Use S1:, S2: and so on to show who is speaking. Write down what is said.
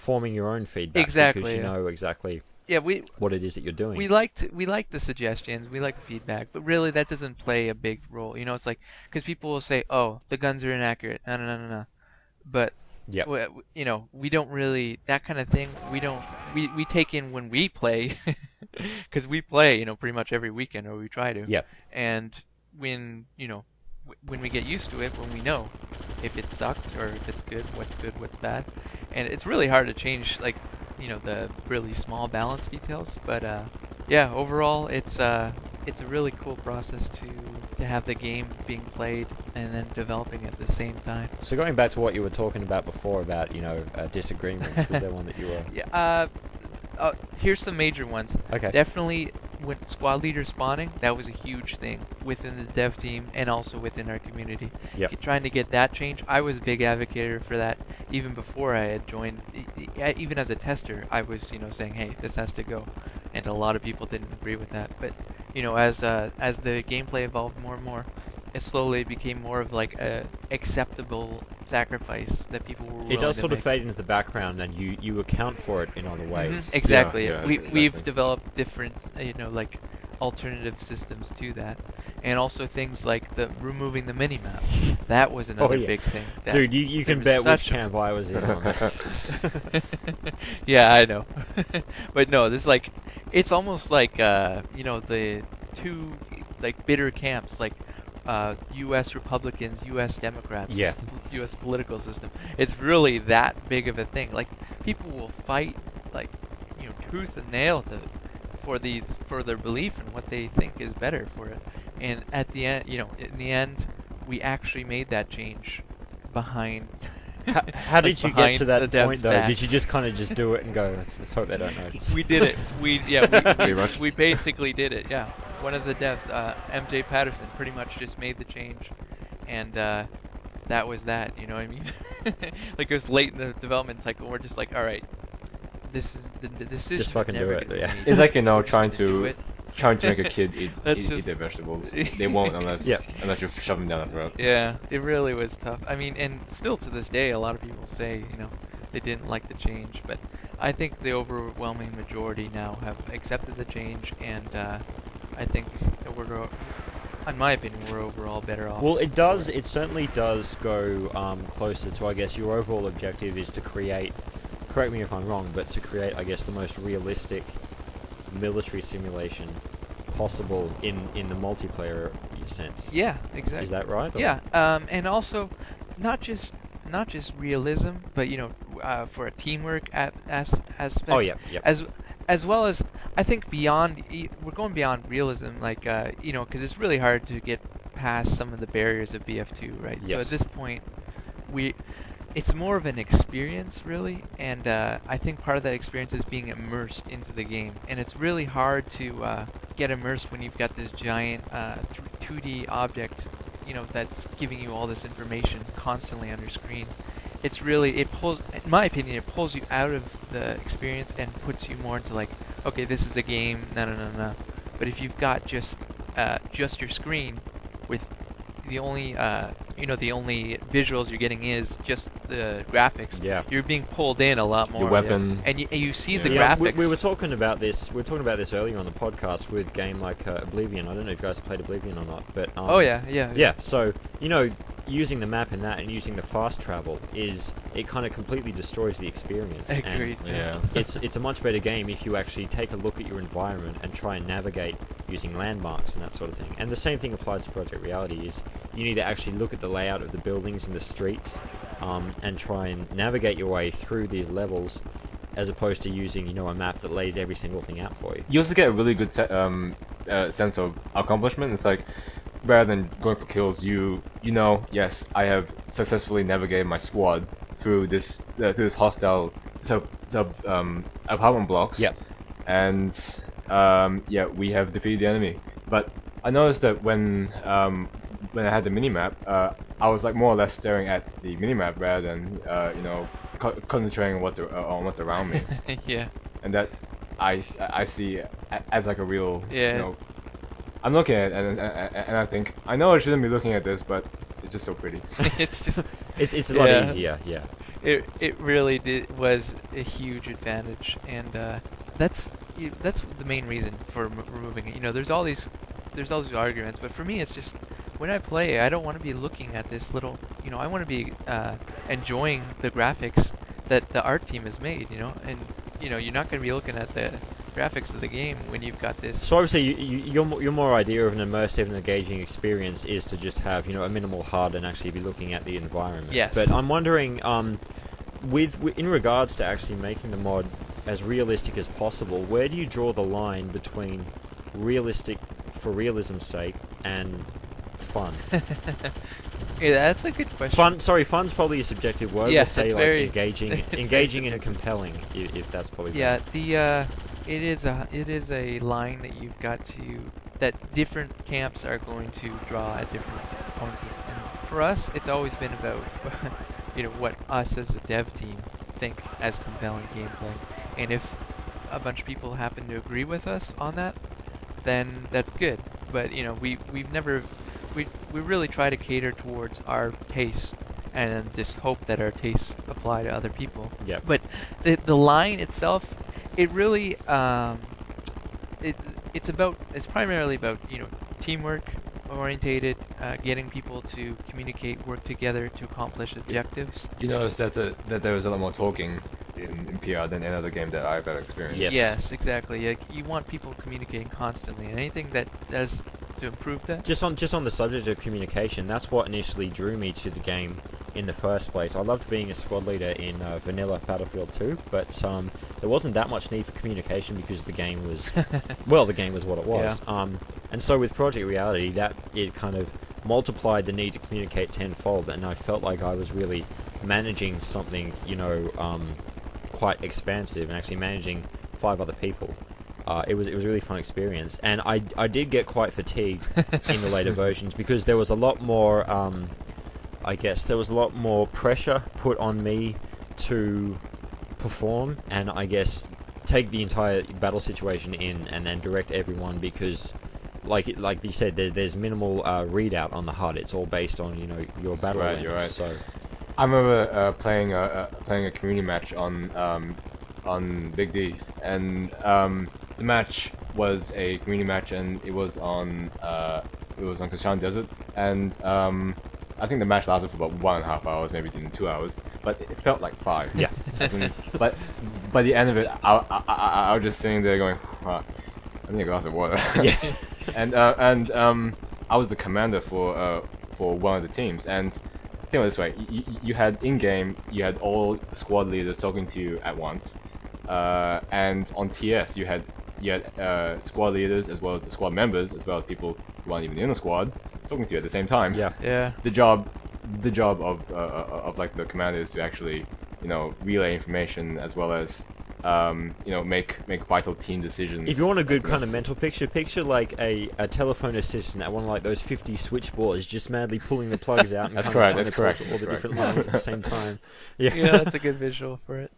S1: forming your own feedback
S2: Exactly,
S1: because you
S2: yeah.
S1: know exactly
S2: Yeah,
S1: what it is that you're doing.
S2: we like the suggestions, we like the feedback, but really that doesn't play a big role. You know, it's like because people will say, "Oh, the guns are inaccurate," no, no, no, no, no. But
S1: Yep.
S2: you know, we don't really that kind of thing. We don't we take in when we play, because we play, you know, pretty much every weekend, or we try to.
S1: Yep.
S2: And when you know, when we get used to it, when we know if it sucks or if it's good, what's bad, and it's really hard to change, like, you know, the really small balance details. But yeah, overall, it's a really cool process to have the game being played and then developing at the same time.
S1: So going back to what you were talking about before about, you know, disagreements, was there one that you were...
S2: Yeah. Here's some major ones.
S1: Okay.
S2: Definitely, with squad leader spawning, that was a huge thing within the dev team and also within our community.
S1: Yep.
S2: Trying to get that change, I was a big advocate for that even before I had joined. Even as a tester, I was, you know, saying, hey, this has to go, and a lot of people didn't agree with that. But you know, as the gameplay evolved more and more, it slowly became more of like a acceptable sacrifice that people were willing
S1: It does
S2: to
S1: sort of
S2: make.
S1: fade into the background, and you account for it in other ways.
S2: Exactly.
S3: Yeah,
S2: We've
S3: exactly.
S2: developed different, you know, like alternative systems to that, and also things like the removing the minimap. That was another
S1: yeah.
S2: big thing.
S1: Dude, you can bet which camp I was in on that.
S2: Yeah, I know. But no, this is like, it's almost like you know, the two like bitter camps, like U.S. Republicans, U.S. Democrats,
S1: Yeah.
S2: U.S. political system. It's really that big of a thing. Like, people will fight, like, you know, tooth and nail for their belief and what they think is better for it. And at the end, you know, in the end, we actually made that change behind.
S1: How did you get to that point, though?
S2: back.
S1: Did you just kind of just do it and go, let's hope they don't notice?
S2: We did it.
S3: Pretty much.
S2: We basically did it. Yeah, one of the devs, MJ Patterson, pretty much just made the change, and that was that. You know what I mean? Like, it was late in the development cycle. We're just like, all right, this is the decision.
S1: Just fucking do it, yeah.
S3: It's like, you know, trying
S2: Do
S3: to
S2: it.
S3: make a kid eat their vegetables. They won't unless
S1: Yeah.
S3: unless you shove them down their throat.
S2: Yeah, it really was tough. I mean, and still to this day, a lot of people say, you know, they didn't like the change, but I think the overwhelming majority now have accepted the change, and I think that we're, in my opinion, we're overall better off.
S1: Well, it certainly does go closer to, I guess, your overall objective is to create, correct me if I'm wrong, but to create, I guess, the most realistic military simulation possible in the multiplayer sense.
S2: Yeah, exactly.
S1: Is that right? or-
S2: Yeah, and also not just realism, but, you know, for a teamwork aspect.
S1: Oh, yeah, yeah.
S2: As well as, I think, beyond, we're going beyond realism, like, you know, because it's really hard to get past some of the barriers of BF2, right? So
S1: Yes.
S2: at this point, it's more of an experience, really, and I think part of that experience is being immersed into the game, and it's really hard to get immersed when you've got this giant 2D object, you know, that's giving you all this information constantly on your screen. It's really, it pulls, in my opinion, it pulls you out of the experience and puts you more into like, okay, this is a game, no. But if you've got just your screen with the only the only visuals you're getting is just the graphics.
S1: Yeah.
S2: You're being pulled in a lot more.
S3: Your weapon.
S2: And you see the
S1: Yeah,
S2: graphics.
S1: we were talking about this. We were talking about this earlier on the podcast with a game like Oblivion. I don't know if you guys played Oblivion or not, but
S2: Oh yeah.
S1: yeah. So you know, using the map in that and using the fast travel it kind of completely destroys the experience.
S2: Agreed.
S1: And
S3: Yeah.
S1: it's a much better game if you actually take a look at your environment and try and navigate using landmarks and that sort of thing. And the same thing applies to Project Reality. Is you need to actually look at the layout of the buildings and the streets, and try and navigate your way through these levels, as opposed to using, you know, a map that lays every single thing out for you.
S3: You also get a really good sense of accomplishment. It's like, rather than going for kills, you know, yes, I have successfully navigated my squad through this hostile apartment blocks.
S1: Yep.
S3: And yeah, we have defeated the enemy. But I noticed that when I had the minimap, I was like more or less staring at the minimap rather than you know, concentrating on what's around me.
S2: Yeah.
S3: And that I see as like a real,
S2: Yeah.
S3: you know, I'm looking at it and I think, I know I shouldn't be looking at this, but it's just so pretty.
S2: It's just
S1: It's a lot
S2: Yeah.
S1: easier. Yeah.
S2: it really was a huge advantage, and that's the main reason for removing it. There's all these arguments, but for me, it's just when I play, I don't want to be looking at this little. I want to be enjoying the graphics that the art team has made. And you're not going to be looking at the graphics of the game when you've got this.
S1: So obviously, your more idea of an immersive and engaging experience is to just have a minimal HUD and actually be looking at the environment.
S2: Yes.
S1: But I'm wondering, in regards to actually making the mod as realistic as possible, where do you draw the line between realistic for realism's sake and fun?
S2: Yeah, that's a good question.
S1: Fun's probably a subjective word.
S2: Yes,
S1: Let's say
S2: it's
S1: like
S2: very
S1: engaging and compelling, if that's probably
S2: Yeah,
S1: better.
S2: it is a line that you've got to that different camps are going to draw at different points. And for us, it's always been about what us as a dev team think as compelling gameplay. And if a bunch of people happen to agree with us on that, then that's good. But we really try to cater towards our tastes and just hope that our tastes apply to other people.
S1: Yeah.
S2: But the line itself, it really it's primarily about teamwork orientated, getting people to communicate, work together to accomplish objectives.
S3: You notice that there was a lot more talking in PR than any other game that I've ever experienced.
S1: Yes.
S2: Yes, exactly. Like, you want people communicating constantly, and anything that does to improve that.
S1: Just on the subject of communication, that's what initially drew me to the game in the first place. I loved being a squad leader in vanilla Battlefield 2, but there wasn't that much need for communication because the game was the game was what it was.
S2: Yeah.
S1: And so with Project Reality, that it kind of multiplied the need to communicate tenfold, and I felt like I was really managing something, quite expansive, and actually managing 5 other people. It was a really fun experience, and I did get quite fatigued in the later versions because there was a lot more, there was a lot more pressure put on me to perform, and I guess take the entire battle situation in and then direct everyone because, like you said, there's minimal readout on the HUD. It's all based on your battle
S3: Right,
S1: awareness.
S3: you're right.
S1: So
S3: I remember playing a community match on Big D, and the match was a community match, and it was on Kashan Desert, and I think the match lasted for about 1.5 hours, maybe even 2 hours, but it felt like 5.
S1: yeah.
S3: But by the end of it, I was just sitting there going, I need a glass of water.
S1: Yeah.
S3: and I was the commander for one of the teams, and think of it this way: you had in-game, you had all squad leaders talking to you at once, and on TS you had squad leaders as well as the squad members as well as people who aren't even in the squad talking to you at the same time.
S1: Yeah.
S2: Yeah.
S3: The job of like the commander is to actually relay information as well as make vital team decisions.
S1: If you want a good kind of mental picture like a telephone assistant at one of like those 50 switchboards, just madly pulling the plugs out and
S3: That's
S1: kind
S3: correct,
S1: of trying
S3: that's
S1: to talk
S3: correct,
S1: to all the
S3: that's
S1: different
S3: correct.
S1: lines at the same time. Yeah.
S2: Yeah, that's a good visual for it.